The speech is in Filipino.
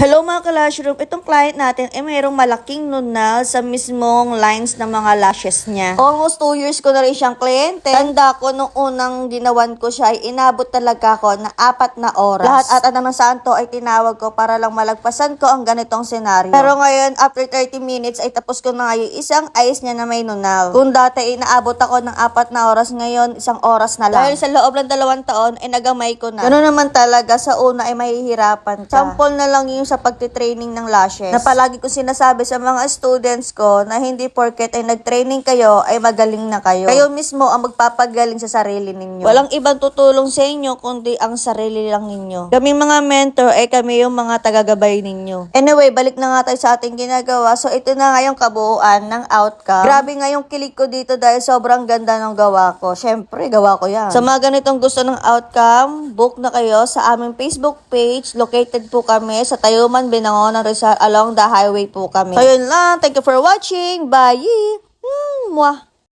Hello mga ka-Lashroom, itong client natin ay mayroong malaking nunal sa mismong lines ng mga lashes niya. Almost 2 years ko na rin siyang kliyente. Tanda ko nung unang ginawan ko siya ay inabot talaga ako na 4 na oras. Lahat ata naman santo ay tinawag ko para lang malagpasan ko ang ganitong senaryo. Pero ngayon, after 30 minutes ay tapos ko na nga yung isang eyes niya na may nunal. Kung dati ay inaabot ako ng 4 na oras, ngayon 1 oras na lang. Dahil sa loob ng 2 taon ay nagamay ko na. Ganoon naman talaga, sa una ay mahihirapan ka. Sample na lang yung sa pagtitraining ng lashes. Na palagi ko sinasabi sa mga students ko na hindi porket ay nag-training kayo ay magaling na kayo. Kayo mismo ang magpapagaling sa sarili ninyo. Walang ibang tutulong sa inyo kundi ang sarili lang ninyo. Kaming mga mentor ay kami yung mga tagagabay ninyo. Anyway, balik na nga tayo sa ating ginagawa. So ito na nga yung kabuuan ng outcome. Grabe nga yung kilig ko dito dahil sobrang ganda ng gawa ko. Syempre, gawa ko yan. Sa mga ganitong gusto ng outcome, book na kayo sa aming Facebook page. Located po kami sa Tayuman, Binangonan, Rizal, along the highway po kami. So yun lang. Thank you for watching. Bye! Mwah!